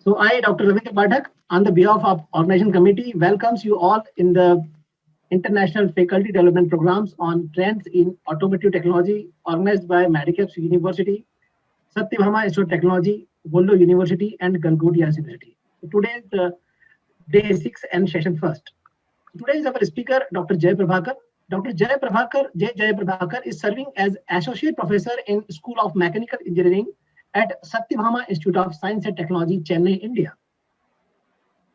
So I, Dr. Ravindra Pathak, on the behalf of Organization Committee, welcomes you all in the International Faculty Development Programs on Trends in Automotive Technology, organized by Maricaps University, Satyabhama Institute of Technology, Vollo University, and Gangodia University. So today is the day 6 and session first. Today is our speaker, Dr. Jay Prabhakar. Dr. Jay Prabhakar is serving as Associate Professor in School of Mechanical Engineering at Satyabhama Institute of Science and Technology, Chennai, India.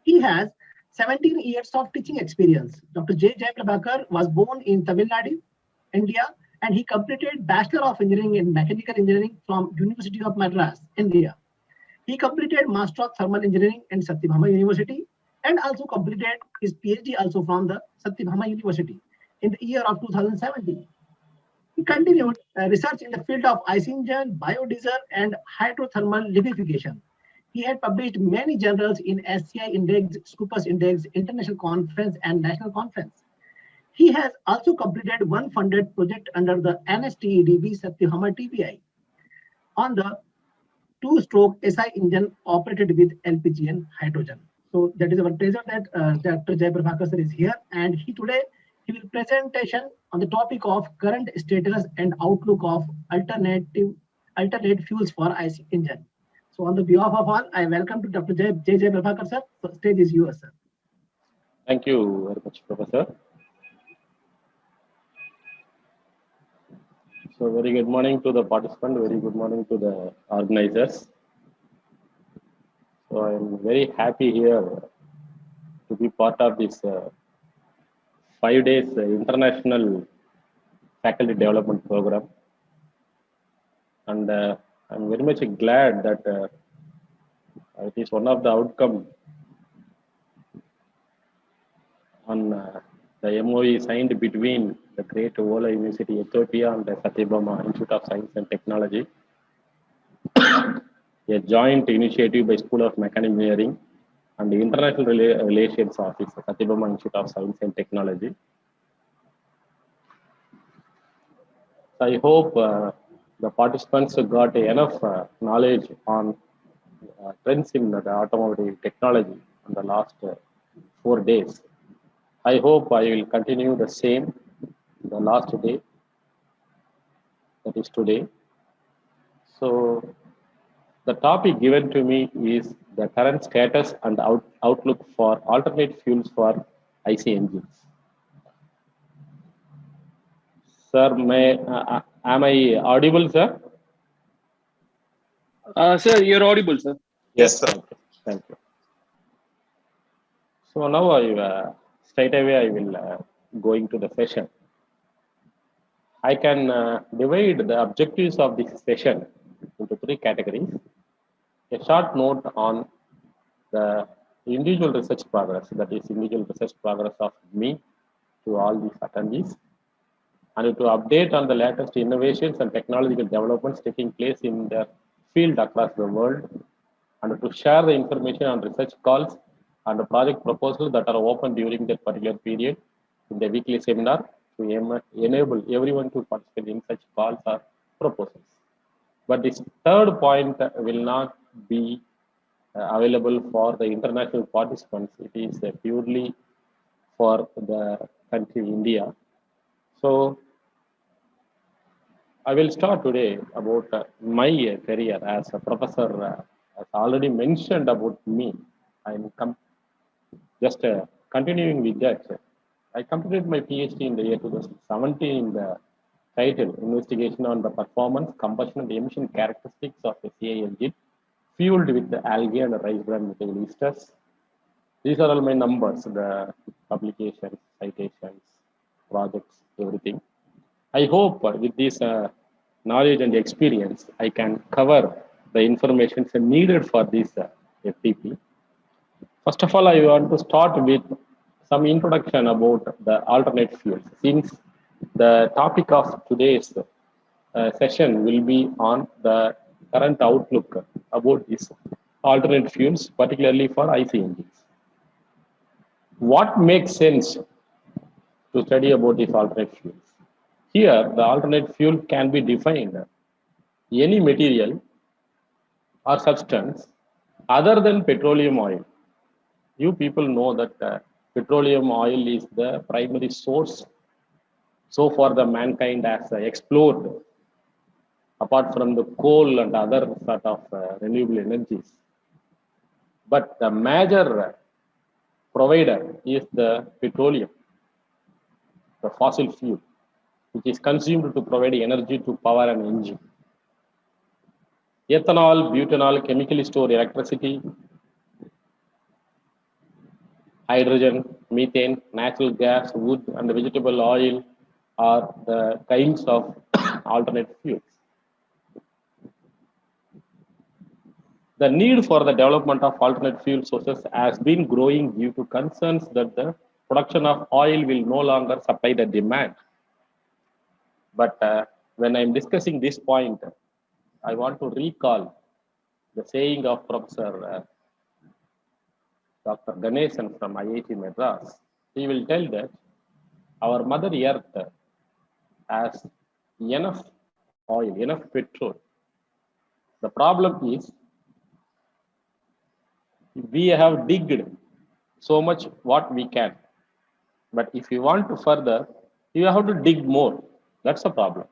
He has 17 years of teaching experience. Dr. J. Prabhakar was born in Tamil Nadu, India, and he completed Bachelor of Engineering in Mechanical Engineering from University of Madras, India. He completed Master of Thermal Engineering in Satyabhama University and also completed his PhD also from the Satyabhama University in the year of 2017. He continued research in the field of IC engine, biodiesel, and hydrothermal liquefaction. He had published many journals in SCI Index, Scopus Index, International Conference, and National Conference. He has also completed one funded project under the NSTEDB Satyabhama TPI on the two-stroke SI engine operated with LPG and hydrogen. So that is our pleasure that Dr. Jay Prabhakar sir is here, and he will presentation on the topic of current status and outlook of alternate fuels for IC engine. So on the behalf of all, I welcome to Dr. Jay Prabhakar sir. So stage is yours, sir. Thank you very much, Professor. So very good morning to the participant, very good morning to the organizers. So I'm very happy here to be part of this 5 days international faculty development program. And I'm very much glad that it is one of the outcome on the MOE signed between the great Vollo University, Ethiopia, and the Satyabhama Institute of Science and Technology, a joint initiative by School of Mechanical Engineering and the International Relations Office, Satyabhama Institute of Science and Technology. I hope the participants got enough knowledge on trends in the automotive technology in the last 4 days. I hope I will continue the same the last day, that is today. So the topic given to me is the current status and outlook for alternate fuels for IC engines. Sir, am I audible, sir? Sir, you're audible, sir. Yes, sir. Thank you. So now straight away I will go into the session. I can divide the objectives of this session into 3 categories. A short note on the individual research progress, that is individual research progress of me to all these attendees, and to update on the latest innovations and technological developments taking place in the field across the world, and to share the information on research calls and the project proposals that are open during that particular period in the weekly seminar to enable everyone to participate in such calls or proposals. But this third point will not be available for the international participants. It is purely for the country India. So I will start today about my career as a professor. As already mentioned about me, I'm just continuing with that. I completed my PhD in the year 2017 in the title Investigation on the Performance, Combustion and Emission Characteristics of a CI engine fueled with the algae and rice bran material esters. These are all my numbers, the publications, citations, projects, everything. I hope with this knowledge and experience, I can cover the information needed for this FTP. First of all, I want to start with some introduction about the alternate fuels. Since the topic of today's session will be on the current outlook about these alternate fuels, particularly for IC engines. What makes sense to study about these alternate fuels? Here, the alternate fuel can be defined any material or substance Other than petroleum oil, you people know that petroleum oil is the primary source so far the mankind has explored, apart from the coal and other sort of renewable energies. But the major provider is the petroleum, the fossil fuel, which is consumed to provide energy to power an engine. Ethanol, butanol, chemically stored electricity, hydrogen, methane, natural gas, wood, and vegetable oil are the kinds of alternate fuels. The need for the development of alternate fuel sources has been growing due to concerns that the production of oil will no longer supply the demand. But when I'm discussing this point, I want to recall the saying of Professor Dr. Ganesan from IIT Madras. He will tell that our Mother Earth has enough oil, enough petrol. The problem is we have digged so much what we can. But if you want to further, you have to dig more. That's the problem.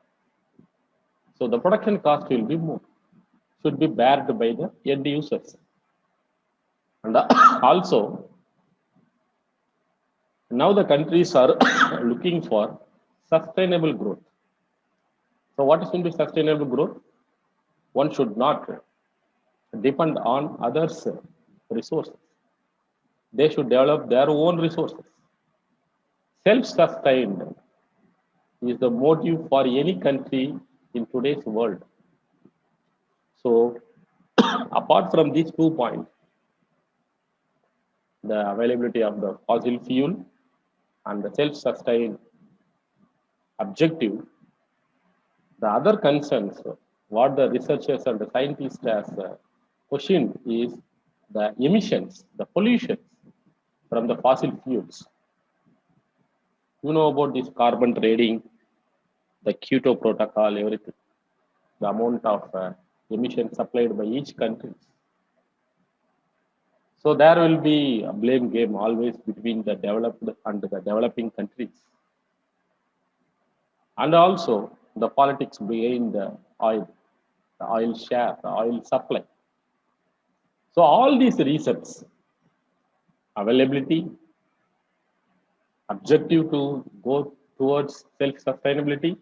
So the production cost will be more, should be bared by the end users. And also, now the countries are looking for sustainable growth. So what is going to be sustainable growth? One should not depend on others' resources. They should develop their own resources. Self-sustained is the motive for any country in today's world. So, apart from these 2 points, the availability of the fossil fuel and the self-sustained objective, the other concerns, what the researchers and the scientists has questioned is the emissions, the pollution from the fossil fuels. You know about this carbon trading, the Kyoto Protocol, everything, the amount of emissions supplied by each country. So there will be a blame game always between the developed and the developing countries. And also the politics behind the oil share, the oil supply. So all these reasons, availability, objective to go towards self-sustainability,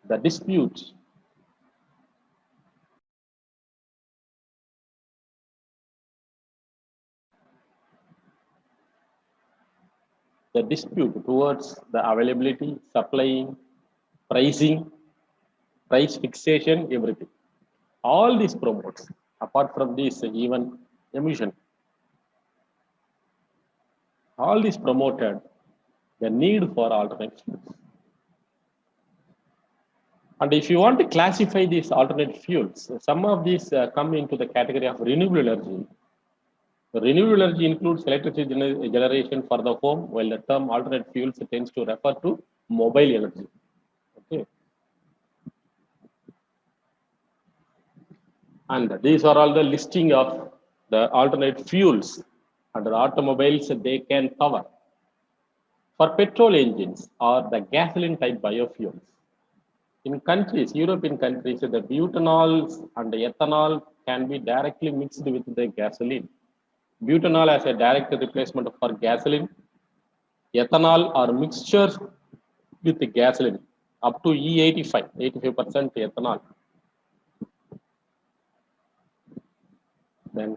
the dispute, towards the availability, supplying, pricing, price fixation, everything. All these promotes, apart from this, even emission. All this promoted the need for alternate fuels. And if you want to classify these alternate fuels, some of these come into the category of renewable energy. The renewable energy includes electricity generation for the home, while the term alternate fuels tends to refer to mobile energy. Okay. And these are all the listing of the alternate fuels under automobiles they can cover. For petrol engines or the gasoline type biofuels, in countries, European countries, the butanols and the ethanol can be directly mixed with the gasoline. Butanol as a direct replacement for gasoline. Ethanol or mixtures with the gasoline up to E85, 85% ethanol. Then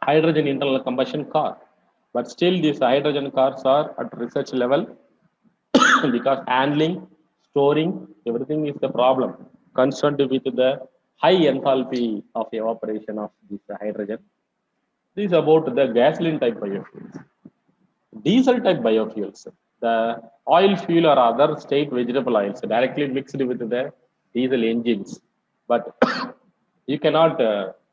hydrogen internal combustion car. But still these hydrogen cars are at research level because handling, storing, everything is the problem. Concerned with the high enthalpy of evaporation of this hydrogen. This is about the gasoline type biofuels. Diesel type biofuels, the oil fuel or other state vegetable oils directly mixed with the diesel engines. But you cannot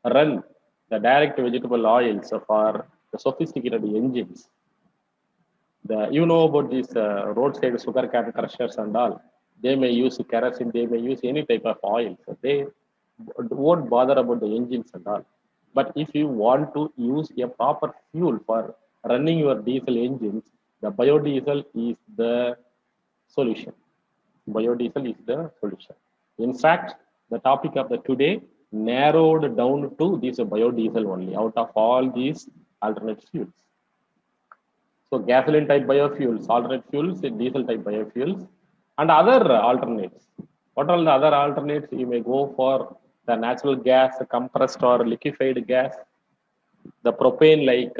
run the direct vegetable oils for the sophisticated engines. You know about these roadside sugar cane crushers and all. They may use kerosene, they may use any type of oil. So they won't bother about the engines and all. But if you want to use a proper fuel for running your diesel engines, the biodiesel is the solution. Biodiesel is the solution. In fact, the topic of the today narrowed down to this biodiesel only out of all these alternate fuels. So gasoline type biofuels, alternate fuels, diesel type biofuels, and other alternates. What are the other alternates? You may go for the natural gas, compressed or liquefied gas, the propane like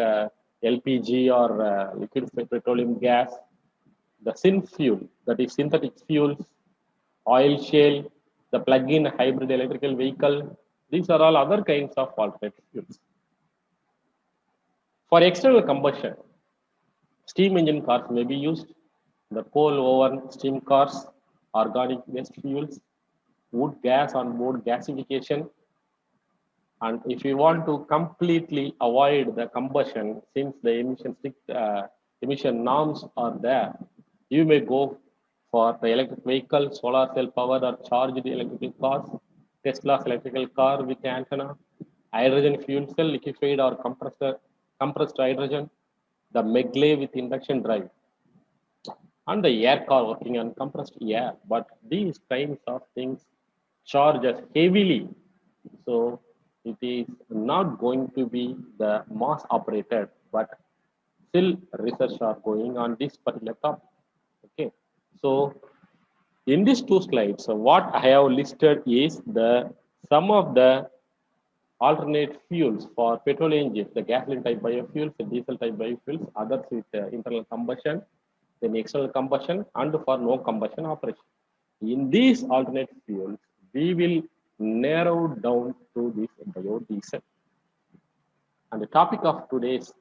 LPG or liquid petroleum gas, the syn fuel, that is synthetic fuels, oil shale, the plug-in hybrid electrical vehicle. These are all other kinds of alternate fuels. For external combustion, steam engine cars may be used, the coal oven steam cars, organic waste fuels, wood gas on board gasification. And if you want to completely avoid the combustion, since the emission norms are there, you may go for the electric vehicle, solar cell powered or charged electrical cars, Tesla's electrical car with antenna, hydrogen fuel cell, liquefied or compressed hydrogen, the Megley with induction drive, and the air car working on compressed air. But these kinds of things charge us heavily. So it is not going to be the mass operated, but still research are going on this particular topic. Okay. So in these two slides, what I have listed is the some of the alternate fuels for petrol engines, the gasoline type biofuels, the diesel type biofuels, others with internal combustion, then external combustion, and for no combustion operation. In these alternate fuels, we will narrow down to this biodiesel. And the topic of today's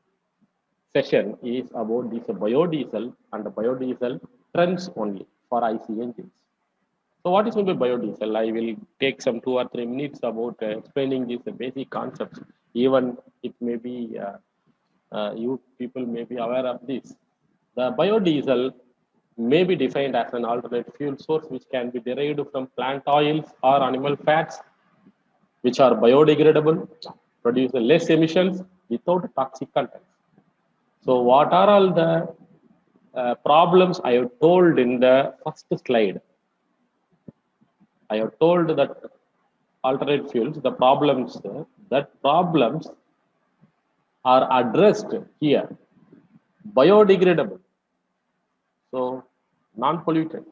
session is about this biodiesel and the biodiesel trends only for IC engines. So what is meant by biodiesel? I will take some 2 or 3 minutes about explaining these basic concepts. Even it may be you people may be aware of this. The biodiesel may be defined as an alternate fuel source which can be derived from plant oils or animal fats, which are biodegradable, produce less emissions without toxic contents. So what are all the problems I have told in the first slide? I have told that alternate fuels, the problems, that problems are addressed here. Biodegradable, so non-pollutant,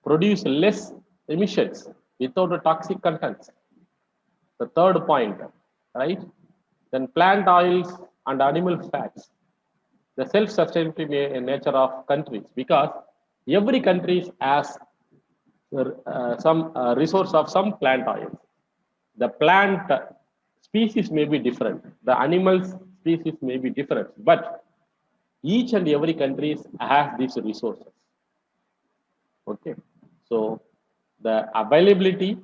produce less emissions without the toxic contents. The third point, right? Then plant oils and animal fats, the self-sustainability nature of countries, because every country has some resource of some plant oils. The plant species may be different, the animals species may be different, but each and every country has these resources. Okay, so the availability,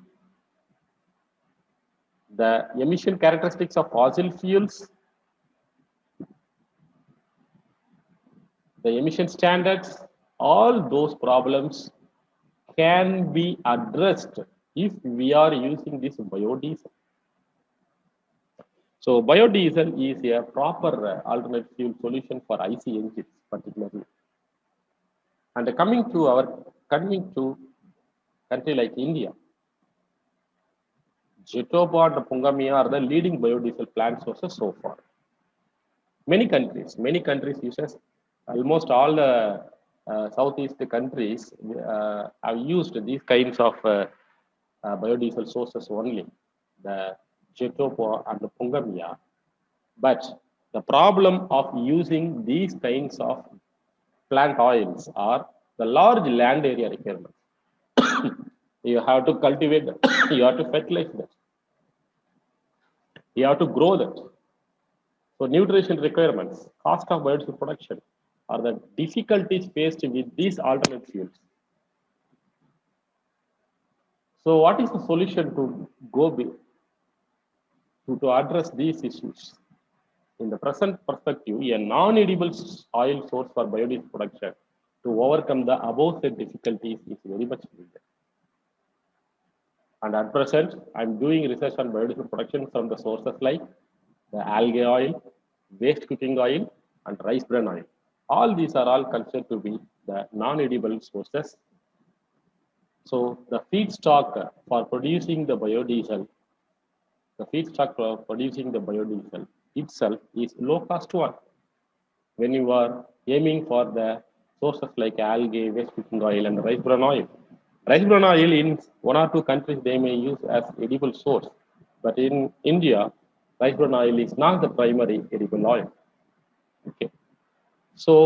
the emission characteristics of fossil fuels, the emission standards, all those problems can be addressed if we are using this biodiesel. So biodiesel is a proper alternate fuel solution for IC engines particularly. And coming to country like India, Jetopa and Pungamia are the leading biodiesel plant sources so far. Many countries uses, almost all the Southeast countries have used these kinds of biodiesel sources only, the Jetopa and the Pungamia. But the problem of using these kinds of plant oils are the large land area requirements. You have to cultivate them, you have to fertilize them, you have to grow them. So nutrition requirements, cost of biodiesel production are the difficulties faced with these alternate fuels. So what is the solution to to address these issues? In the present perspective, a non-edible oil source for biodiesel production to overcome the above said difficulties is very much needed. And at present, I'm doing research on biodiesel production from the sources like the algae oil, waste cooking oil, and rice bran oil. All these are all considered to be the non-edible sources. So the feedstock for producing the biodiesel, itself is low cost one. When you are aiming for the sources like algae, waste cooking oil, and rice bran oil. Rice bran oil in one or two countries they may use as edible source, but in India, rice bran oil is not the primary edible oil. Okay, so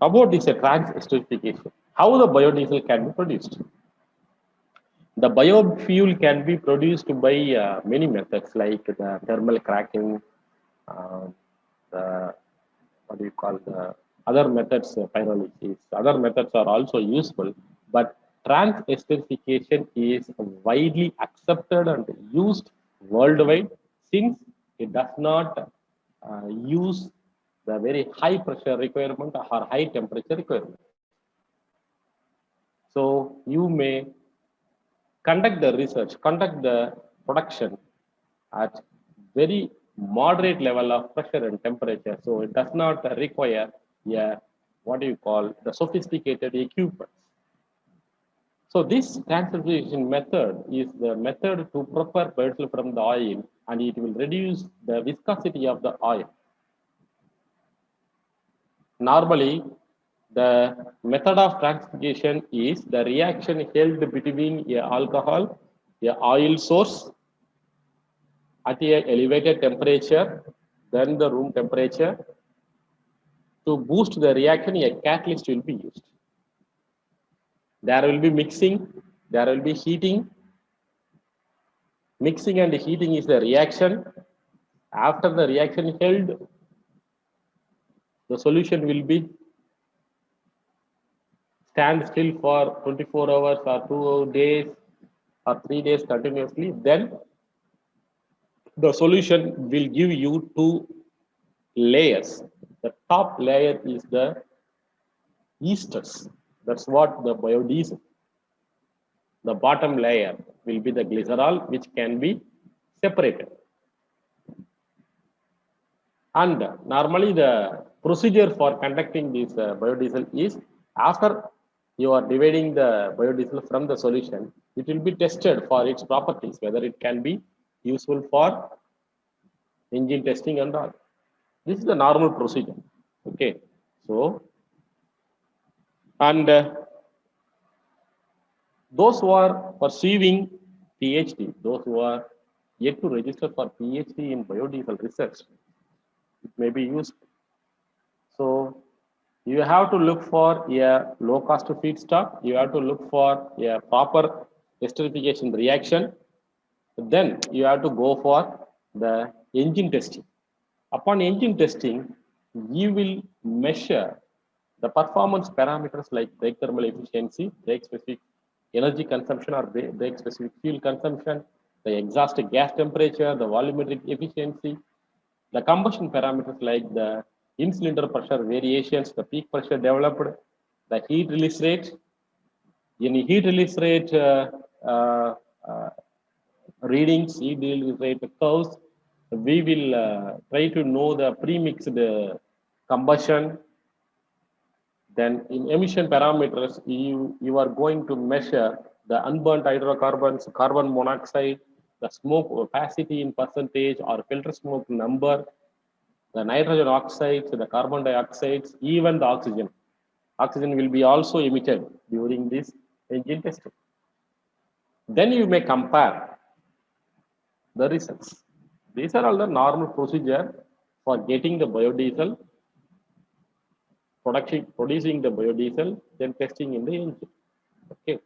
about this trans esterification, how the biodiesel can be produced? The biofuel can be produced by many methods like the thermal cracking, the what do you call the other methods, pyrolysis. Other methods are also useful, but trans esterification is widely accepted and used worldwide since it does not use the very high pressure requirement or high temperature requirement. So you may conduct the research, conduct the production at very moderate level of pressure and temperature. So it does not require a what do you call the sophisticated equipment. So this transformation method is the method to prepare biodiesel from the oil, and it will reduce the viscosity of the oil. Normally, the method of transformation is the reaction held between a alcohol, a oil source at a elevated temperature than the room temperature. To boost the reaction, a catalyst will be used. There will be mixing, there will be heating. Mixing and heating is the reaction. After the reaction held, the solution will be stand still for 24 hours or 2 days or 3 days continuously. Then the solution will give you two layers. The top layer is the esters. That's what the biodiesel. The bottom layer will be the glycerol, which can be separated. And normally the procedure for conducting this biodiesel is after you are dividing the biodiesel from the solution, it will be tested for its properties, whether it can be useful for engine testing and all. This is the normal procedure. Okay, so and those who are pursuing PhD, those who are yet to register for PhD in biodiesel research, it may be useful. So you have to look for a low cost feedstock. You have to look for a proper esterification reaction. Then you have to go for the engine testing. Upon engine testing, you will measure the performance parameters like brake thermal efficiency, brake specific energy consumption or brake specific fuel consumption, the exhaust gas temperature, the volumetric efficiency, the combustion parameters like the in-cylinder pressure variations, the peak pressure developed, the heat release rate. In heat release rate uh, uh, readings, heat release rate curves, we will try to know the pre-mixed combustion. Then in emission parameters, you are going to measure the unburnt hydrocarbons, carbon monoxide, the smoke opacity in percentage or filter smoke number, the nitrogen oxides, the carbon dioxides, even the oxygen. Oxygen will be also emitted during this engine testing. Then you may compare the results. These are all the normal procedure for getting the biodiesel, producing the biodiesel, then testing in the engine. Okay.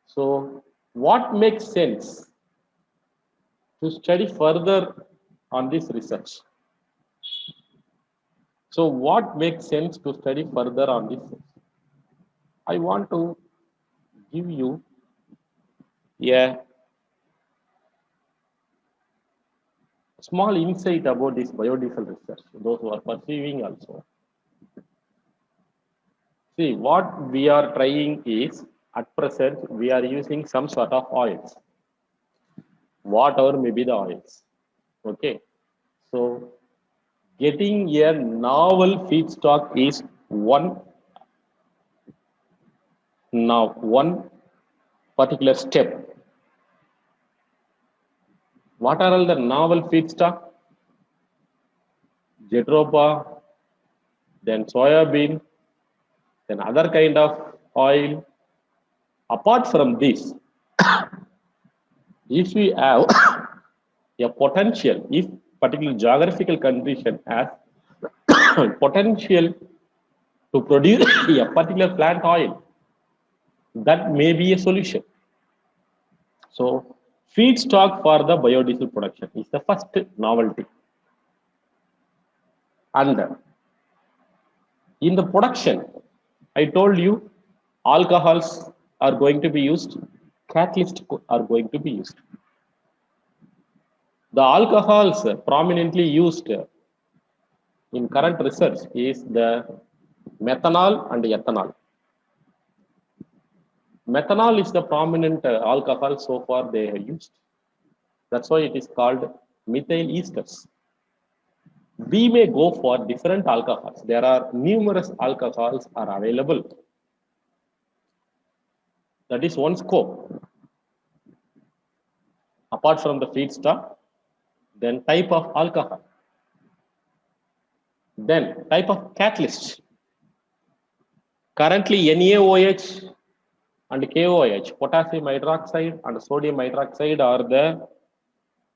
So what makes sense to study further on this research? So what makes sense to study further on this? I want to give you a small insight about this biodiesel research, those who are pursuing also. See, what we are trying is, at present, we are using some sort of oils, whatever may be the oils. Okay. So, getting a novel feedstock is one particular step. What are all the novel feedstock? Jatropha, then soya bean, then other kind of oil. Apart from this, if we have a potential, if particular geographical condition has potential to produce a particular plant oil, that may be a solution. So, feedstock for the biodiesel production is the first novelty. And in the production, I told you alcohols are going to be used, catalysts are going to be used. The alcohols prominently used in current research is the methanol and ethanol. Methanol is the prominent alcohol so far they have used. That's why it is called methyl esters. We may go for different alcohols. There are numerous alcohols are available. That is one scope. Apart from the feedstock, then type of alcohol, then type of catalyst. Currently, NaOH and KOH, potassium hydroxide and sodium hydroxide are the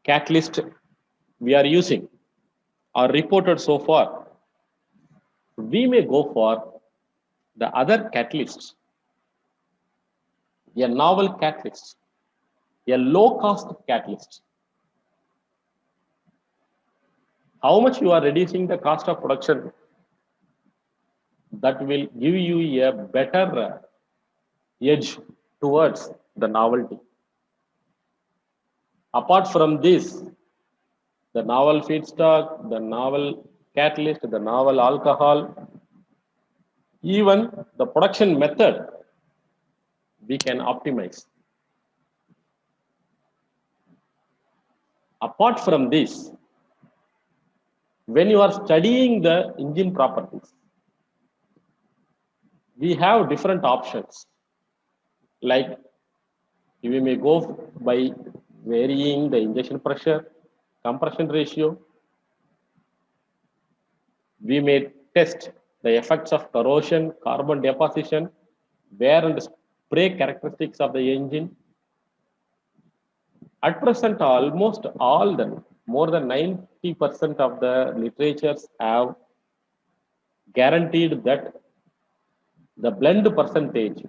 catalyst we are using, are reported so far. We may go for the other catalysts, a novel catalyst, a low cost catalyst. How much you are reducing the cost of production, that will give you a better edge towards the novelty. Apart from this, the novel feedstock, the novel catalyst, the novel alcohol, even the production method, we can optimize. Apart from this, when you are studying the engine properties, we have different options. Like we may go by varying the injection pressure, compression ratio. We may test the effects of corrosion, carbon deposition, wear and spray characteristics of the engine. At present, almost all the more than 90% of the literatures have guaranteed that the blend percentage,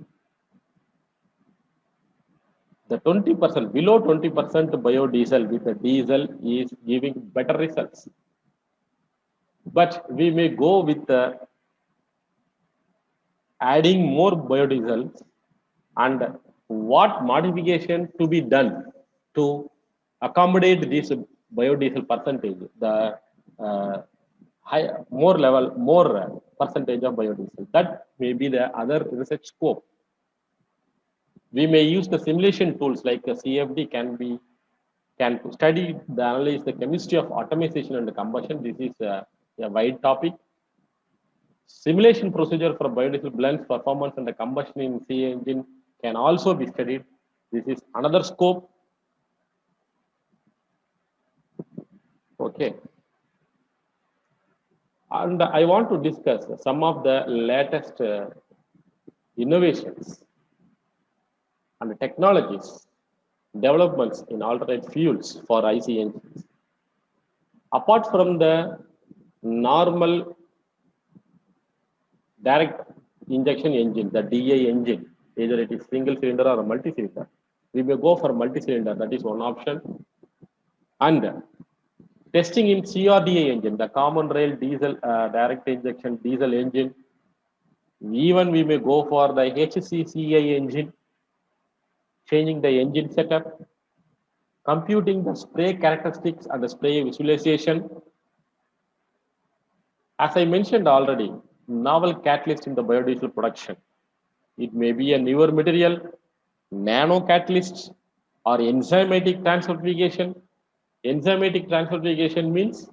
the 20%, below 20% biodiesel with the diesel is giving better results. But we may go with adding more biodiesel, and what modification to be done to accommodate this biodiesel percentage, the more percentage of biodiesel. That may be the other research scope. We may use the simulation tools like CFD can study the analyze the chemistry of atomization and combustion. This is a wide topic. Simulation procedure for biodiesel blends performance and the combustion in C engine can also be studied. This is another scope. Okay. And I want to discuss some of the latest innovations and technologies, developments in alternate fuels for IC engines. Apart from the normal direct injection engine, the DI engine, either it is single cylinder or a multi-cylinder, we may go for multi-cylinder, that is one option. And testing in CRDA engine, the common rail diesel direct injection diesel engine, even we may go for the HCCI engine, changing the engine setup, computing the spray characteristics and the spray visualization. As I mentioned already, novel catalyst in the biodiesel production. It may be a newer material, nano catalyst, or enzymatic transfer. Enzymatic transfer means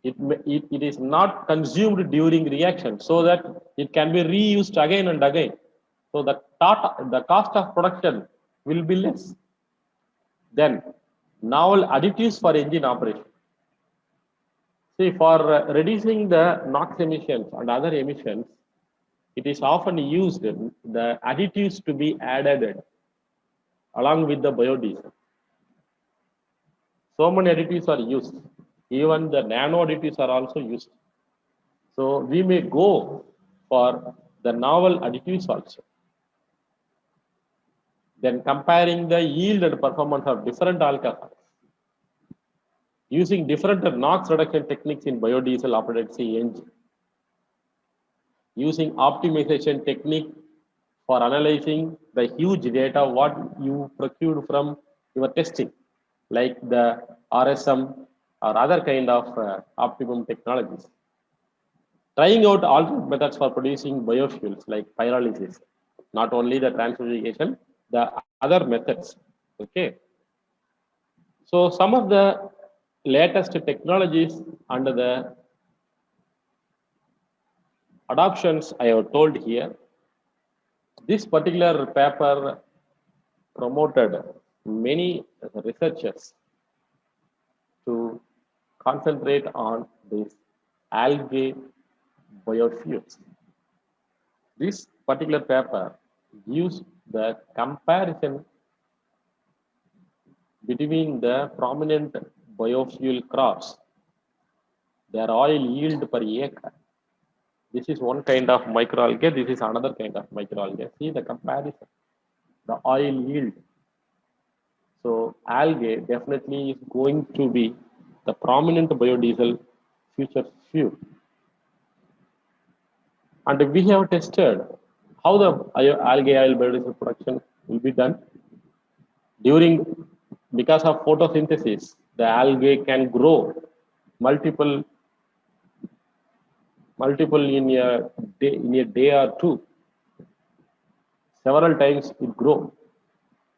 it is not consumed during reaction, so that it can be reused again and again. So the cost of production will be less. Then novel additives for engine operation. See, for reducing the NOx emissions and other emissions, it is often used the additives to be added along with the biodiesel. So many additives are used. Even the nano additives are also used. So we may go for the novel additives also. Then comparing the yield and performance of different alcohols. Using different NOx reduction techniques in biodiesel operated engine. Using optimization technique for analyzing the huge data what you procured from your testing, like the RSM or other kind of optimum technologies. Trying out alternate methods for producing biofuels like pyrolysis, not only the transfiguration, the other methods. Okay. So some of the latest technologies under the adoptions I have told here. This particular paper promoted many researchers to concentrate on these algae biofuels. This particular paper gives the comparison between the prominent biofuel crops, their oil yield per acre. This is one kind of microalgae, this is another kind of microalgae. See the comparison, the oil yield. So algae definitely is going to be the prominent biodiesel future fuel. And we have tested how the algae oil biodiesel production will be done. Because of photosynthesis, the algae can grow multiple in a day or two. Several times it grows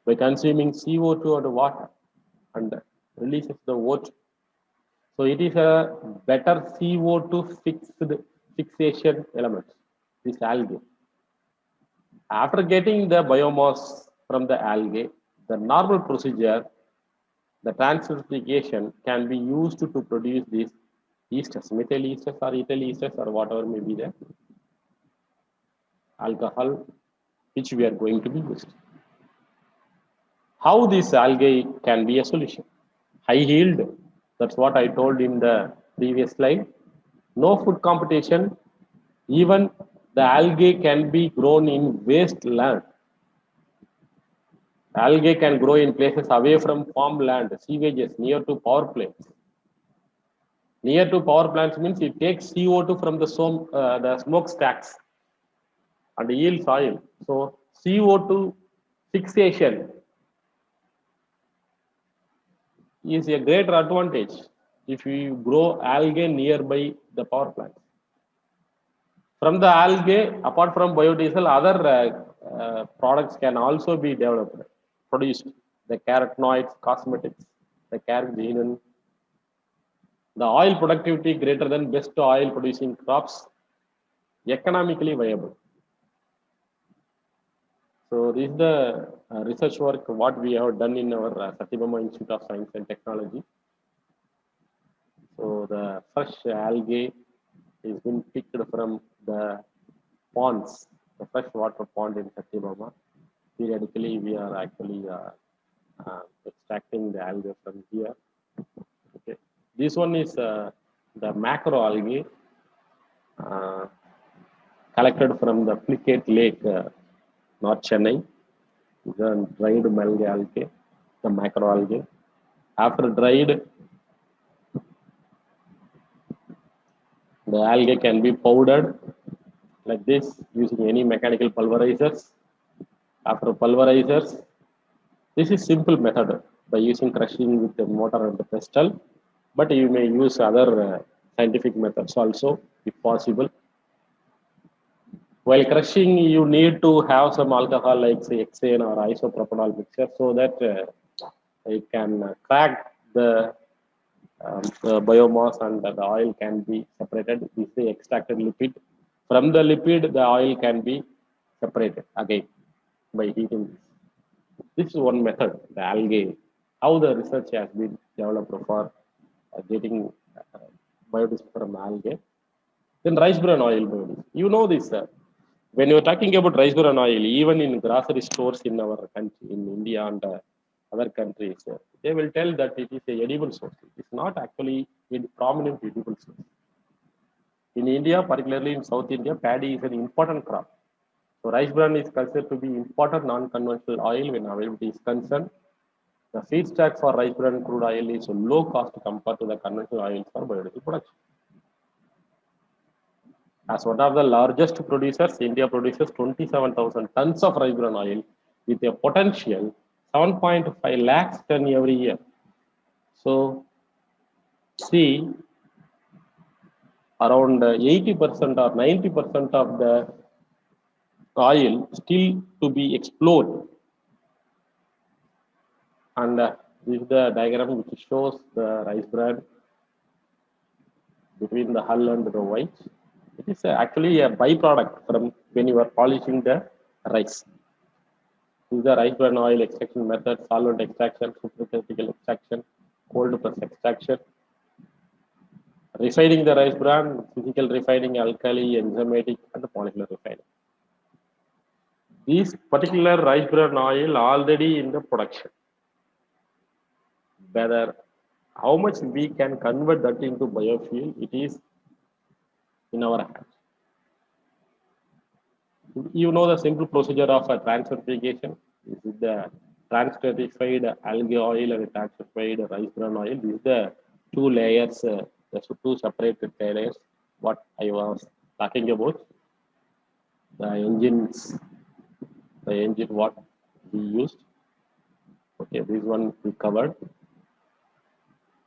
by consuming CO2 and water and releases the O2. So it is a better CO2 fixation element, this algae. After getting the biomass from the algae, the normal procedure, the transesterification can be used to produce these esters, methyl esters or ethyl esters or whatever may be the alcohol which we are going to be used. How this algae can be a solution? High yield, that's what I told in the previous slide. No food competition, even the algae can be grown in wasteland. Algae can grow in places away from farmland, sewages, near to power plants. Near to power plants means it takes CO2 from the smokestacks and yields oil. So CO2 fixation is a greater advantage if you grow algae nearby the power plants. From the algae, apart from biodiesel, other products can also be developed, produced. The carotenoids, cosmetics, the carrageenan. The oil productivity greater than best oil producing crops, economically viable. So this is the research work what we have done in our Satyabama Institute of Science and Technology. So the fresh algae is been picked from the ponds, the freshwater pond in Satyabama. Periodically, we are actually extracting the algae from here. Okay. This one is the macroalgae collected from the Plicate Lake, North Chennai. The dried algae, the macroalgae. After dried, the algae can be powdered like this using any mechanical pulverizers. After pulverizers, this is simple method by using crushing with the motor and the pestle, but you may use other scientific methods also, if possible. While crushing, you need to have some alcohol like say hexane or isopropanol mixture so that it can crack the biomass and the oil can be separated. This is the extracted lipid. From the lipid, the oil can be separated again by heating this. This is one method, the algae, how the research has been developed for getting biodiesel from algae. Then rice bran oil biodiesel. You know this, when you're talking about rice bran oil, even in grocery stores in our country, in India and other countries, they will tell that it is a edible source. It is not actually a prominent edible source. In India, particularly in South India, paddy is an important crop. So rice bran is considered to be important non-conventional oil when availability is concerned. The feedstock for rice bran crude oil is low cost compared to the conventional oils for biodiesel production. As one of the largest producers, India produces 27,000 tons of rice bran oil with a potential 7.5 lakhs ton every year. So, see, around 80% or 90% of the oil still to be explored. And this is the diagram which shows the rice bran between the hull and the white. It is actually a byproduct from when you are polishing the rice. This is the rice bran oil extraction method: solvent extraction, supercritical extraction, cold press extraction. Refining the rice bran, physical refining, alkali, enzymatic, and the molecular refining. This particular rice bran oil already in the production. Whether how much we can convert that into biofuel, it is in our hands. You know the simple procedure of a transesterification. This is the transesterified algae oil and transesterified rice bran oil. These are the two layers, the two separate layers. What I was talking about, the engines, the engine what we used. Okay, this one we covered.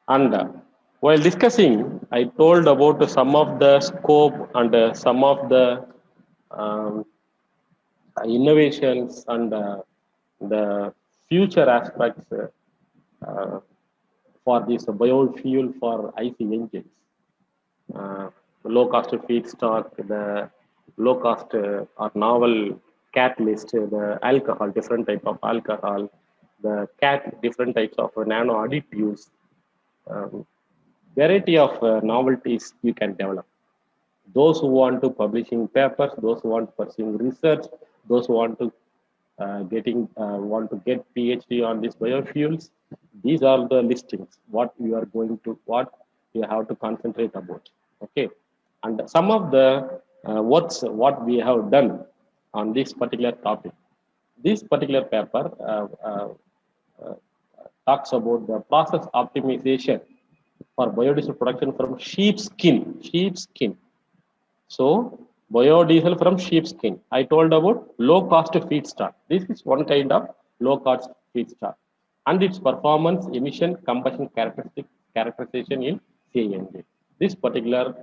And while discussing, I told about some of the scope and some of the innovations and the future aspects for this biofuel for IC engines. Low cost feedstock, the low cost or novel catalyst, the alcohol, different type of alcohol, the different types of nano additives, variety of novelties you can develop. Those who want to publishing papers, those who want pursuing research, those who want to want to get PhD on these biofuels, these are the listings. What you are going to, what you have to concentrate about. Okay, and some of the what we have done on this particular topic. This particular paper talks about the process optimization for biodiesel production from sheep skin. Sheep skin. So biodiesel from sheepskin. I told about low cost feedstock. This is one kind of low cost feedstock, and its performance, emission, combustion characterization in CNG. This particular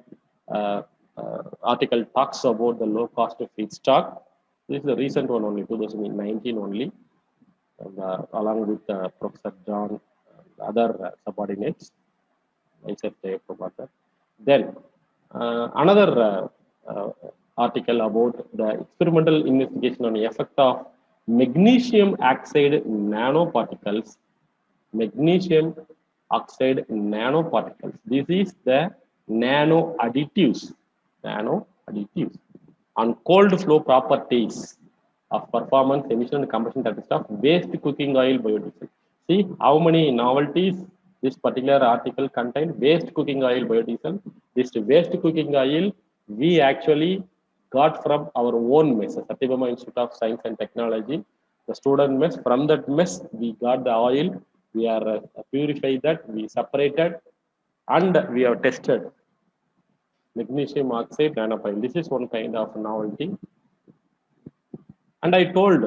article talks about the low cost feedstock. This is the recent one only, 2019 only, along with Professor John, other subordinates. I said Prabhakar. Then another article about the experimental investigation on the effect of magnesium oxide nanoparticles. Magnesium oxide nanoparticles. This is the nano additives. Nano additives on cold flow properties of performance, emission, and combustion characteristics of waste cooking oil biodiesel. See how many novelties this particular article contained. Waste cooking oil biodiesel. This waste cooking oil we actually got from our own mess, Satyabama Institute of Science and Technology, the student mess. From that mess, we got the oil. We are purified that, we separated, and we have tested magnesium oxide nanopile. This is one kind of novelty. And I told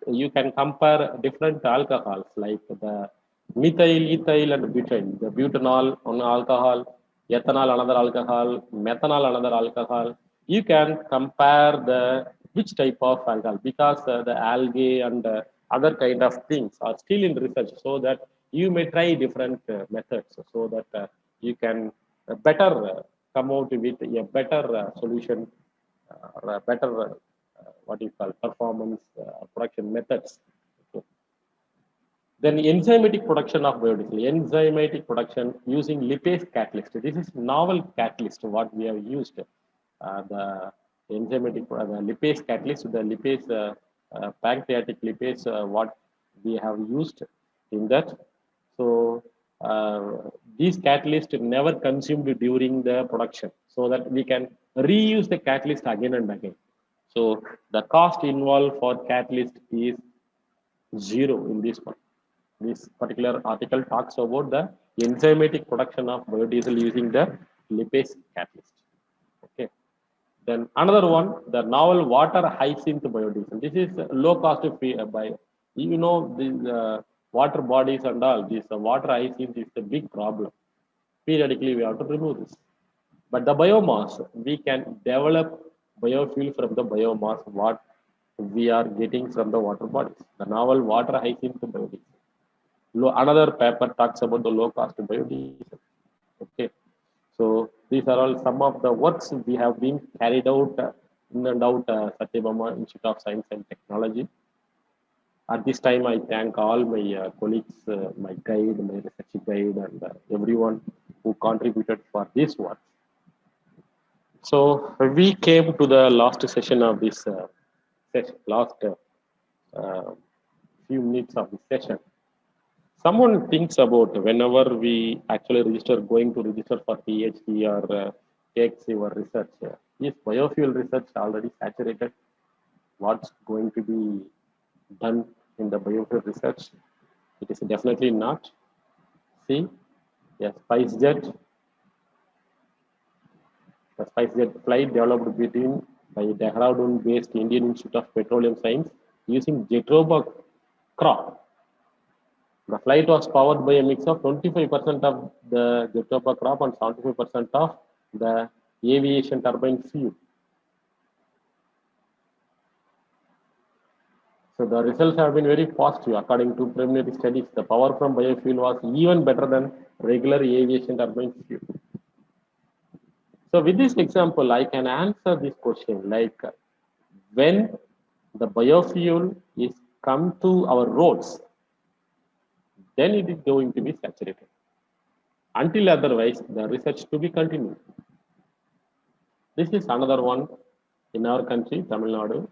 you can compare different alcohols like the methyl, ethyl, and butyl, the butanol on alcohol, ethanol another alcohol, methanol another alcohol. You can compare the which type of alcohol, because the algae and other kind of things are still in research, so that you may try different methods, so that you can better come out with a better solution, or a better what you call performance production methods. Okay. Then enzymatic production of biodiesel, enzymatic production using lipase catalyst. This is novel catalyst what we have used. The enzymatic, the lipase catalyst, the lipase, pancreatic lipase, what we have used in that. So these catalysts never consumed during the production, so that we can reuse the catalyst again and again. So the cost involved for catalyst is zero in this one. This particular article talks about the enzymatic production of biodiesel using the lipase catalyst. Okay. Then another one, the novel water hyacinth biodiesel. This is low cost by, you know, these water bodies and all. This water hyacinth is a big problem. Periodically, we have to remove this. But the biomass, we can develop biofuel from the biomass what we are getting from the water bodies. The novel water hyacinth biodiesel. Another paper talks about the low cost biodiesel. Okay. So these are all some of the works we have been carried out in and out Satyabama Institute of Science and Technology. At this time, I thank all my colleagues, my guide, my research guide, and everyone who contributed for this work. So we came to the last session of this last few minutes of this session. Someone thinks about whenever we actually going to register for PhD or takes your research, is biofuel research already saturated? What's going to be done in the biofuel research? It is definitely not. See, yes, SpiceJet, the SpiceJet flight developed by Dehradun-based Indian Institute of Petroleum Science using Jatobah crop. The flight was powered by a mix of 25% of the Jatobah crop and 75% of the aviation turbine fuel. So the results have been very positive. According to preliminary studies, the power from biofuel was even better than regular aviation turbine fuel. So with this example, I can answer this question like, when the biofuel is come to our roads, then it is going to be saturated. Until otherwise, the research to be continued. This is another one in our country, Tamil Nadu.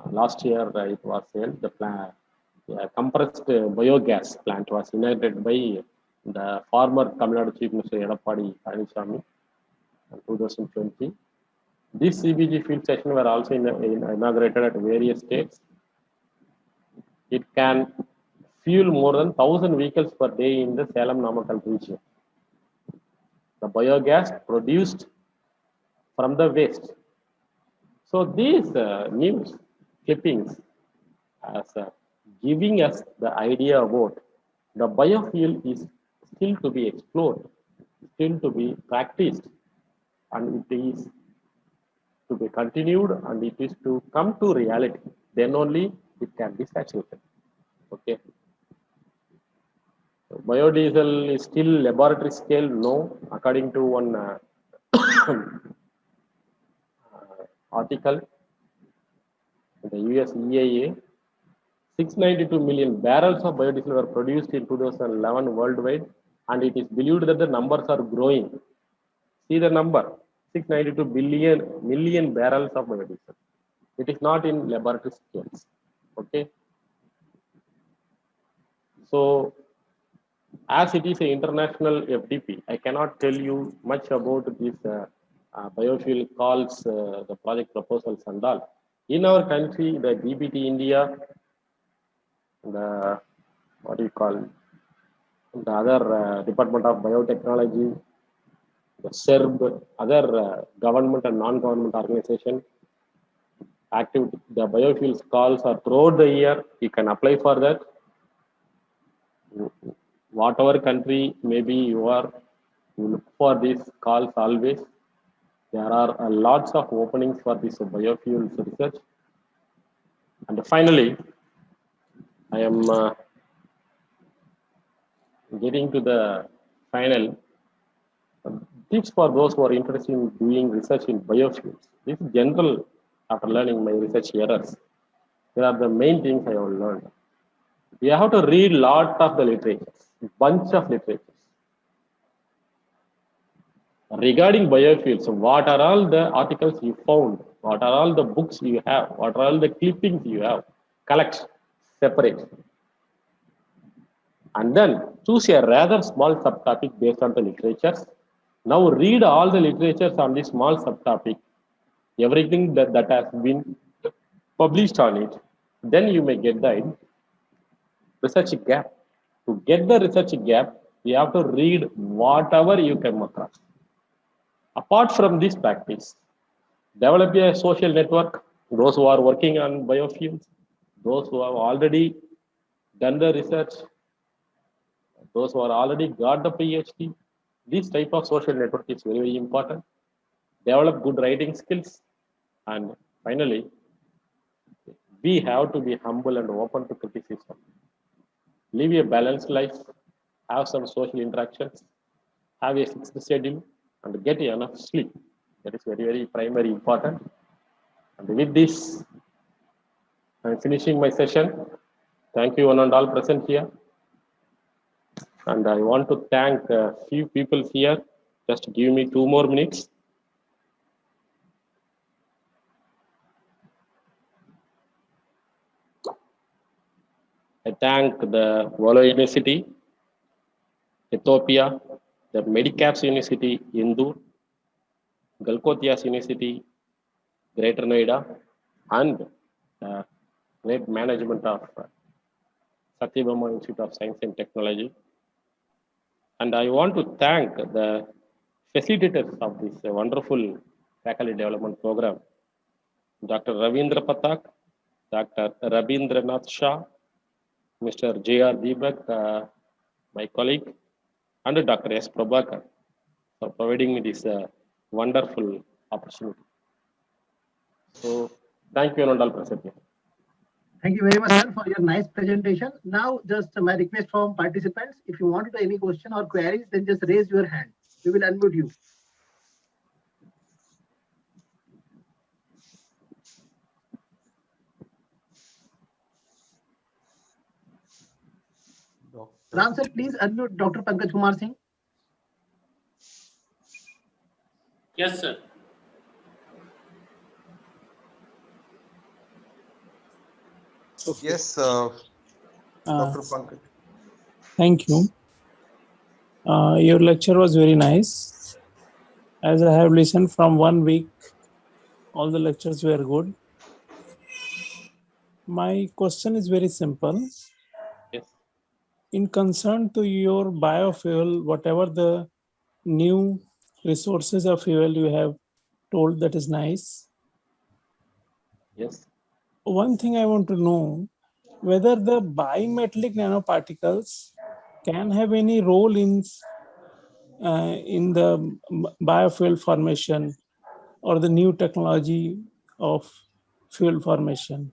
Last year, it was held. The plant, compressed biogas plant was inaugurated by the former Tamil Nadu Chief Minister Edappadi Palaniswamy in 2020. This CBG field station were also inaugurated at various states. It can fuel more than 1,000 vehicles per day in the Salem-Namakkal region. The biogas produced from the waste. So these news clippings as giving us the idea about the biofuel is still to be explored, still to be practiced, and it is to be continued, and it is to come to reality. Then only it can be saturated. Okay. So biodiesel is still laboratory scale? No. According to one article, the US EIA, 692 million barrels of biodiesel were produced in 2011 worldwide, and it is believed that the numbers are growing. See the number, 692 million barrels of biodiesel. It is not in laboratory scales. Okay. So, as it is an international FDP, I cannot tell you much about this biofuel calls, the project proposals and all. In our country, the DBT India, the what do you call, the other Department of Biotechnology, the SERB, other government and non-government organization, activity, the biofuels calls are throughout the year. You can apply for that. Whatever country maybe you are, You look for these calls always. There are lots of openings for this biofuels research. And finally, I am getting to the final tips for those who are interested in doing research in biofuels. This is general after learning my research errors. Here are the main things I have learned. We have to read lot of the literatures, bunch of literatures. Regarding biofuels, what are all the articles you found? What are all the books you have? What are all the clippings you have? Collect, separate. And then choose a rather small subtopic based on the literatures. Now read all the literatures on this small subtopic, everything that has been published on it. Then you may get the research gap. To get the research gap, you have to read whatever you come across. Apart from this practice, develop a social network. Those who are working on biofuels, those who have already done the research, those who are already got the PhD, this type of social network is very, very important. Develop good writing skills. And finally, we have to be humble and open to criticism. Live a balanced life, have some social interactions, have a fixed schedule, and get enough sleep. That is very, very primary important. And with this, I'm finishing my session. Thank you one and all present here. And I want to thank a few people here. Just give me 2 more minutes. I thank the Volo University, Ethiopia, the Medicaps University, Indur, Galkotias University, Greater Noida, and the great management of Satyabama Institute of Science and Technology. And I want to thank the facilitators of this wonderful faculty development program, Dr. Ravindra Patak, Dr. Rabindranath Shah, Mr. J.R. Deepak, my colleague, and Dr. S. Prabhakar for providing me this wonderful opportunity. So, thank you and all present here. Thank you very much, sir, for your nice presentation. Now, just my request from participants, if you want to do any question or queries, then just raise your hand. We will unmute you. Ram sir, please unmute Dr. Pankaj Kumar Singh. Yes, sir. Okay. Yes, Dr. Pankaj. Thank you. Your lecture was very nice. As I have listened from 1 week, all the lectures were good. My question is very simple. Yes. In concern to your biofuel, whatever the new resources of fuel you have told, that is nice. Yes. One thing I want to know, whether the bimetallic nanoparticles can have any role in the biofuel formation or the new technology of fuel formation.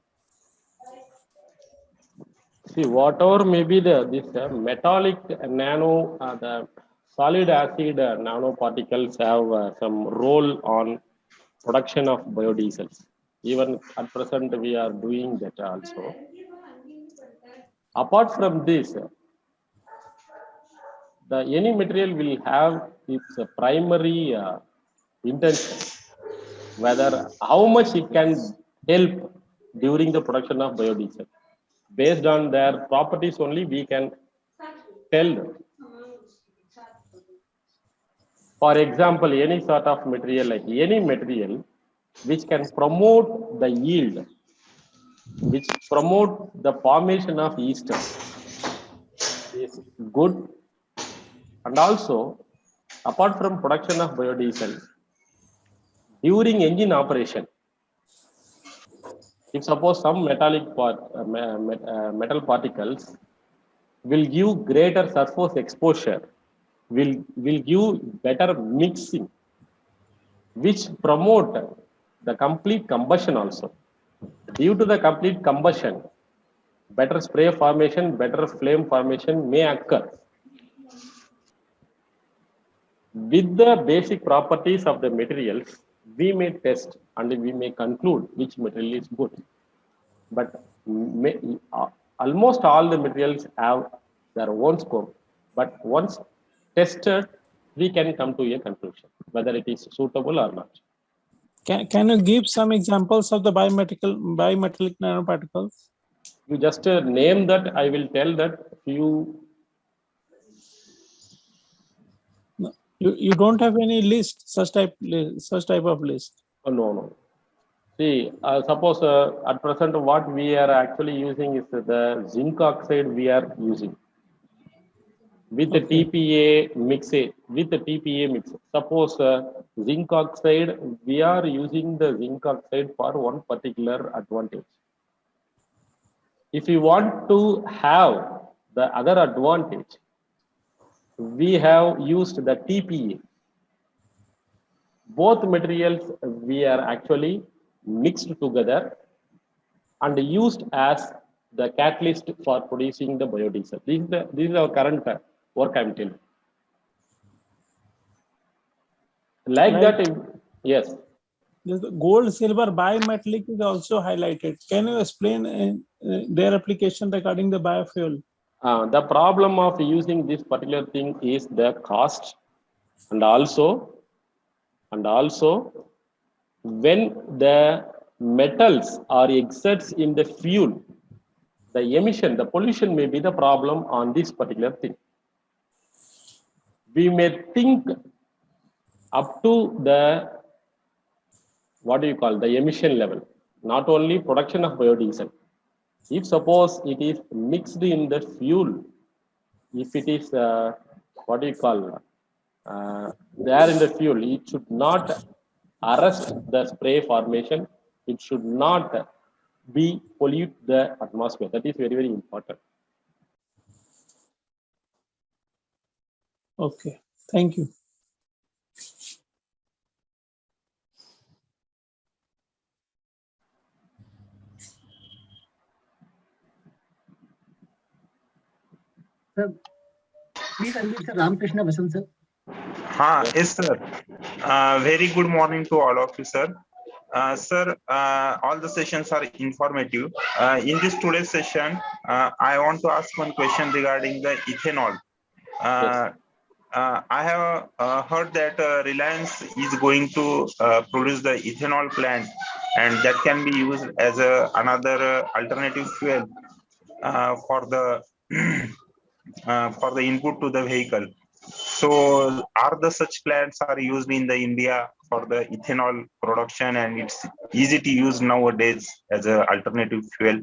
See, whatever may be this metallic nano, the solid acid nanoparticles have some role on production of biodiesels. Even at present, we are doing that also. Apart from this, any material will have its primary intention, whether how much it can help during the production of biodiesel. Based on their properties only, we can tell them. For example, any sort of material, like any material which can promote the yield, which promote the formation of ester, is good. And also, apart from production of biodiesel, during engine operation, if suppose some metal particles will give greater surface exposure will give better mixing, which promote the complete combustion also. Due to the complete combustion, better spray formation, better flame formation may occur. With the basic properties of the materials, we may test and we may conclude which material is good. But almost all the materials have their own scope. But once tested, we can come to a conclusion whether it is suitable or not. Can you give some examples of the bimetallic nanoparticles? You just name that. I will tell that few. No, you don't have any list, such type of list. Oh, no. See, suppose at present what we are actually using is the zinc oxide we are using with the TPA mix. Suppose zinc oxide, we are using the zinc oxide for one particular advantage. If you want to have the other advantage, we have used the TPA. Both materials we are actually mixed together and used as the catalyst for producing the biodiesel. This is our current work I'm telling. Like that, yes. The gold, silver, bimetallic is also highlighted. Can you explain their application regarding the biofuel? The problem of using this particular thing is the cost, and also when the metals are exerts in the fuel, the emission, the pollution may be the problem on this particular thing. We may think up to the the emission level, not only production of biodiesel. If suppose it is mixed in the fuel, if it is there in the fuel, it should not arrest the spray formation. It should not be pollute the atmosphere. That is very, very important. Okay, thank you. Sir, please unmute Sir Ramakrishna Vasant sir. Yes, sir. Very good morning to all of you, sir. Sir, all the sessions are informative. In this today's session, I want to ask one question regarding the ethanol. Yes. I have heard that Reliance is going to produce the ethanol plant, and that can be used as another alternative fuel for the for the input to the vehicle. So, are the such plants are used in the India for the ethanol production, and it's easy to use nowadays as an alternative fuel?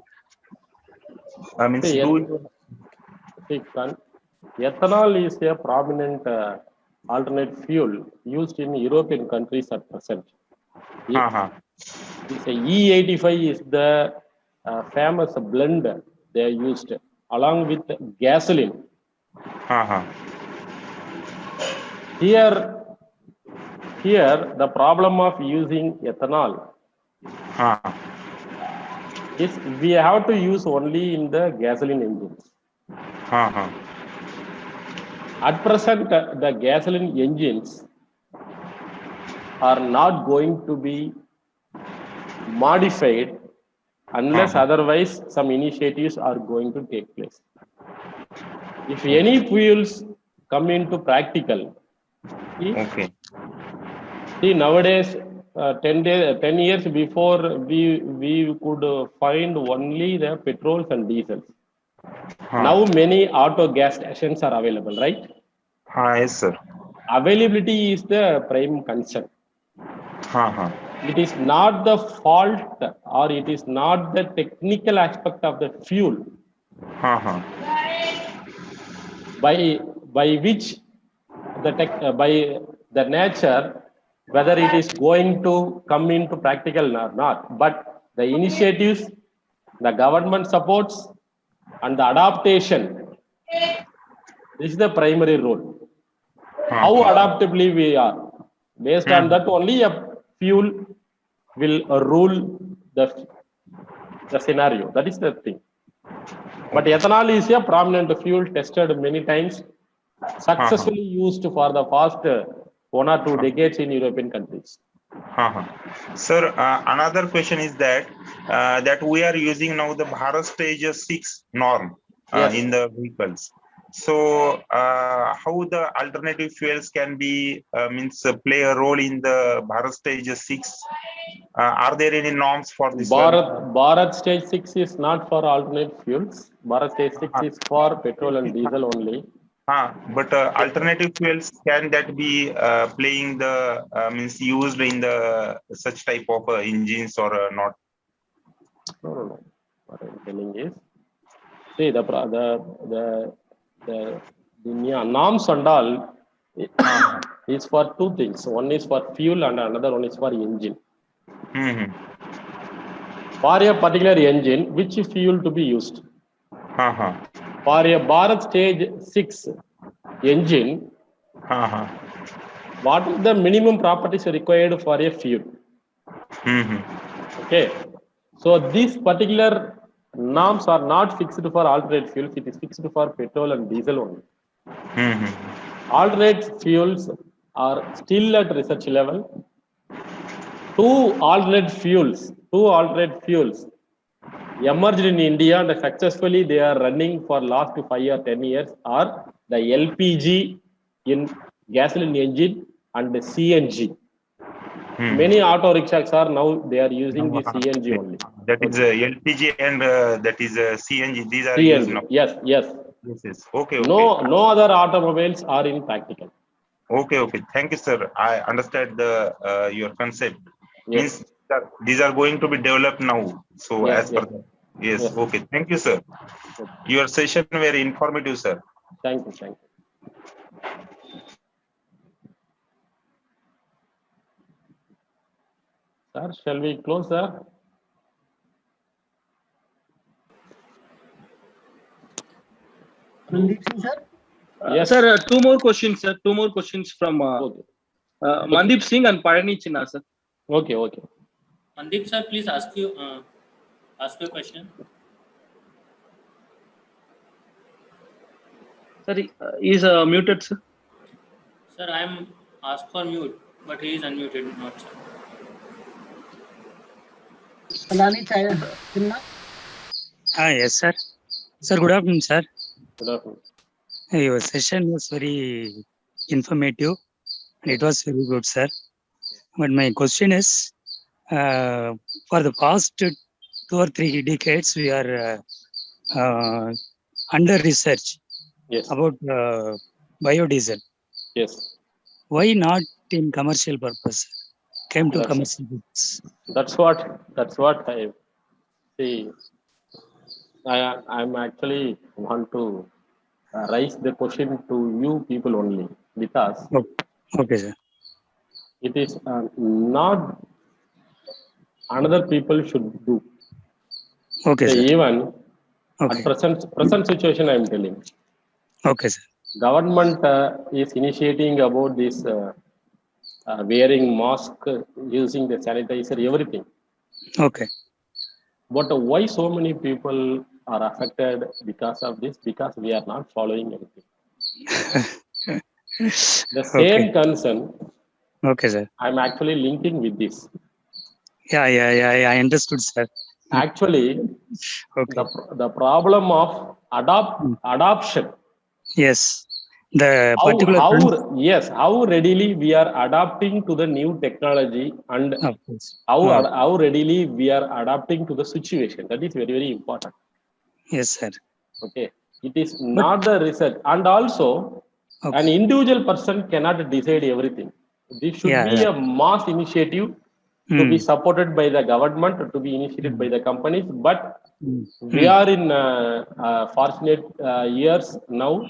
Ethanol is a prominent alternate fuel used in European countries at present. It's a E85 is the famous blend they are used along with gasoline. Here the problem of using ethanol is we have to use only in the gasoline engines. At present, the gasoline engines are not going to be modified unless otherwise some initiatives are going to take place. If any fuels come into practical, see nowadays 10 years before we could find only the petrols and diesels. Now many auto gas stations are available, right? Yes, sir. Availability is the prime concern. It is not the fault or it is not the technical aspect of the fuel by which by the nature, whether it is going to come into practical or not, but the initiatives, the government supports and the adaptation, this is the primary role. how adaptably we are. Based on that only a fuel will rule the scenario. That is the thing. But ethanol is a prominent fuel tested many times, successfully used for the past 1 or 2 decades in European countries. Sir, another question is that we are using now the Bharat Stage 6 norm in the vehicles. So how the alternative fuels can be play a role in the Bharat Stage 6? Are there any norms for this? Bharat Stage 6 is not for alternate fuels. Bharat Stage 6 is for petrol and diesel only. But alternative fuels, can that be playing the used in the such type of engines or not? No. What I'm telling is, see the norms and all is for 2 things. One is for fuel and another one is for engine. For a particular engine, which fuel to be used? For a Bharat Stage 6 engine, what is the minimum properties required for a fuel? Okay, so these particular norms are not fixed for alternate fuels. It is fixed for petrol and diesel only. Alternate fuels are still at research level. Two alternate fuels emerged in India and successfully they are running for last 5 or 10 years are the LPG in gasoline engine and the CNG. Many auto rickshaws are now they are using the CNG only. That is LPG and that is CNG. These are CNG. used now. Yes. Yes. Okay. No other automobiles are in practical. Okay. Thank you, sir. I understand your concept. Yes. Means that these are going to be developed now. So as per that. Yes. Okay. Thank you, sir. Your session very informative, sir. Thank you. Sir, shall we close, sir? Randeep Singh, sir? Yes. Sir, 2 more questions, sir. 2 more questions from Mandeep Singh and Parani Chinna, sir. Okay. Mandeep sir, please ask your question. Sir, he is muted, sir. Sir, I am asked for mute, but he is unmuted, not sir. Palani Chinna? Yes, sir. Sir, good afternoon, sir. Good afternoon. Your session was very informative and it was very good, sir. But my question is, for the past 2 or 3 decades, we are under research about biodiesel. Yes. Why not in commercial purpose? Came to commercial purpose. That's what I see. I'm actually want to raise the question to you people only because Okay, sir. it is not another people should do. Okay, sir. Even at present situation, I am telling. Okay, sir. Government is initiating about this wearing mask, using the sanitizer, everything. Okay. But why so many people are affected because of this? Because we are not following anything. The same concern. Okay, sir. I'm actually linking with this. Yeah. I understood, sir. Actually, the problem of adoption. Yes. The particular how readily we are adapting to the new technology and how readily we are adapting to the situation. That is very, very important. Yes, sir. Okay. It is not the research. And also, an individual person cannot decide everything. This should be a mass initiative to be supported by the government, to be initiated by the companies. But we are in fortunate years now.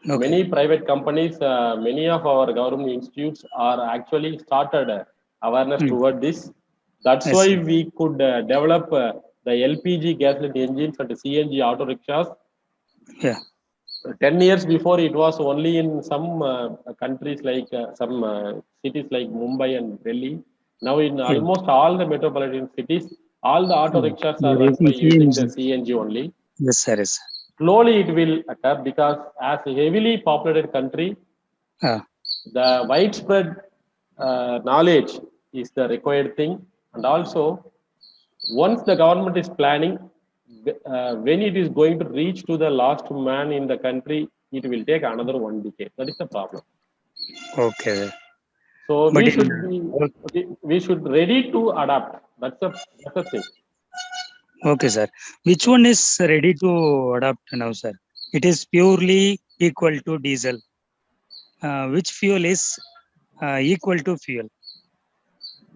Many private companies, many of our government institutes are actually started awareness toward this. That's why we could develop the LPG gasoline engines and the CNG auto rickshaws. Yeah. 10 years before, it was only in some countries like some cities like Mumbai and Delhi. Now in almost all the metropolitan cities, all the auto rickshaws are run by using the CNG only. Yes, sir. Yes. Slowly it will occur because as a heavily populated country, the widespread knowledge is the required thing. And also, once the government is planning, when it is going to reach to the last man in the country, it will take another 1 decade. That is the problem. Okay. So we should ready to adapt. That's the thing. Okay, sir. Which one is ready to adapt now, sir? It is purely equal to diesel. Which fuel is equal to fuel?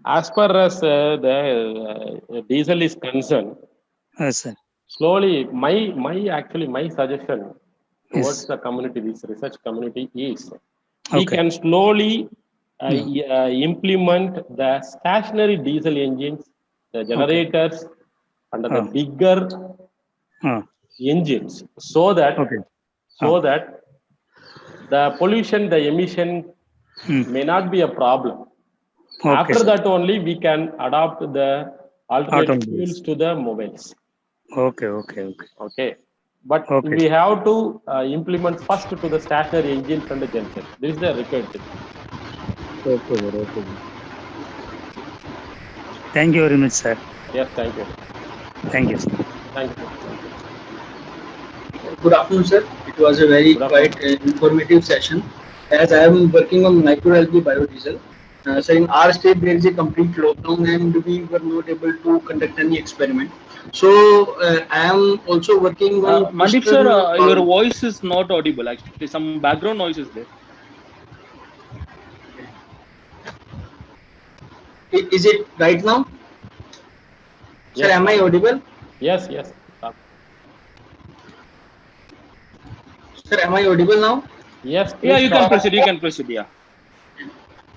As far as the diesel is concerned, Sir. Slowly, my suggestion towards the community, this research community, is we can slowly implement the stationary diesel engines, the generators, and the bigger engines, so that the pollution, the emission may not be a problem. After that only we can adopt the alternative fuels to the mobiles. Okay. But we have to implement first to the stationary engines and the generators. This is the required thing. Okay. Thank you very much, sir. Yes, thank you. Thank you, sir. Thank you. Good afternoon, sir. It was a very quite informative session. As I am working on microalgae biodiesel, so in our state there is a complete lockdown and we were not able to conduct any experiment. So I am also working on. Mandip sir, your voice is not audible. Actually, some background noise is there. Is it right now? Yes. Sir, am I audible? Yes. Sir, am I audible now? Yes. Yeah, you can proceed. Yeah.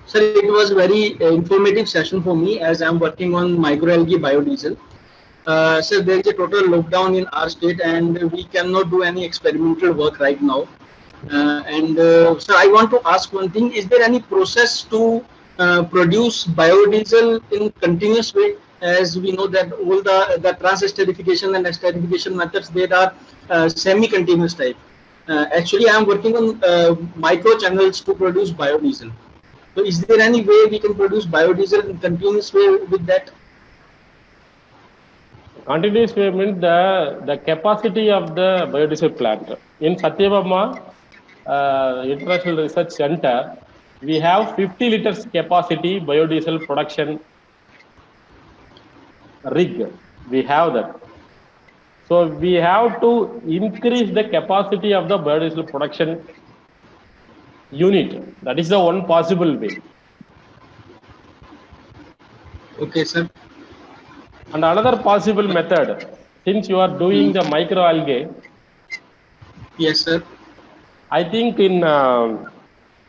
Sir, it was very informative session for me as I am working on microalgae biodiesel. So there is a total lockdown in our state and we cannot do any experimental work right now. So I want to ask one thing: is there any process to produce biodiesel in continuous way? As we know that all the trans-esterification and esterification methods, they are semi-continuous type. Actually, I am working on micro channels to produce biodiesel. So is there any way we can produce biodiesel in continuous way with that? Continuous way means the capacity of the biodiesel plant. In Satyabama International Research Center, we have 50 liters capacity biodiesel production rig. We have that. So we have to increase the capacity of the biodiesel production unit. That is the one possible way. Okay, sir. And another possible method, since you are doing the microalgae. Yes, sir. I think in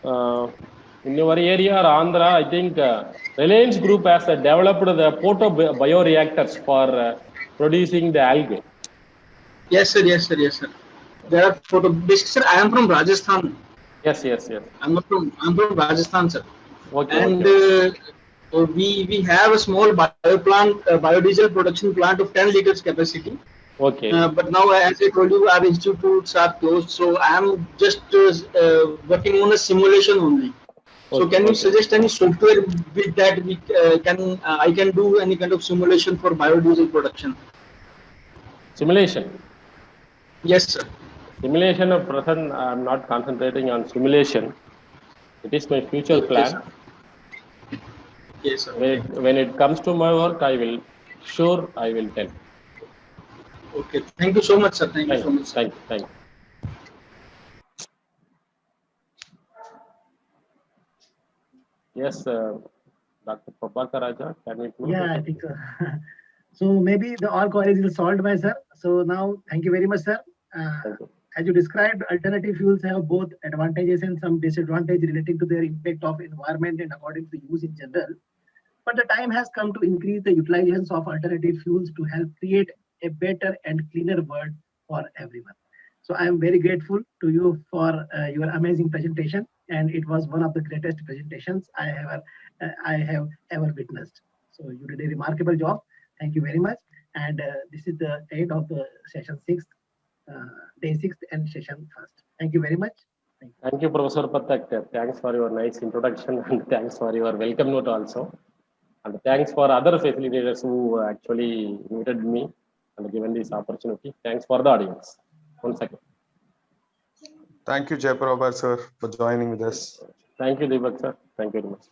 your area or Andhra, I think Reliance Group has developed the photo bioreactors for producing the algae. Yes, sir. There are photo. Basically, sir, I am from Rajasthan. Yes. I'm from Rajasthan, sir. Okay. And we have a small biodiesel production plant of 10 liters capacity. Okay. But now, as I told you, our institutes are closed, so I am just working on a simulation only. So, can you suggest any software with that we I can do any kind of simulation for biodiesel production? Simulation. Yes, sir. Simulation of present, I am not concentrating on simulation. It is my future plan. Yes, sir. When it comes to my work, I will tell. Okay. Thank you so much, sir. Thank you so much. Thank you. Yes, Dr. Prabhakar Raja, can we move? Yeah, I think so. So maybe all queries are solved by sir. So now, thank you very much, sir. Thank you. As you described, alternative fuels have both advantages and some disadvantages relating to their impact of environment and according to use in general. But the time has come to increase the utilizations of alternative fuels to help create a better and cleaner world for everyone. So I am very grateful to you for your amazing presentation, and it was one of the greatest presentations I have ever witnessed. So you did a remarkable job. Thank you very much. And this is the end of the session 6, day 6 and session 1st. Thank you very much. Thank you, Professor Pathak. Thanks for your nice introduction and thanks for your welcome note also. And thanks for other facilitators who actually invited me and given this opportunity. Thanks for the audience. Once again. Thank you, Jayaprabha sir, for joining with us. Thank you, Deepak sir. Thank you very much.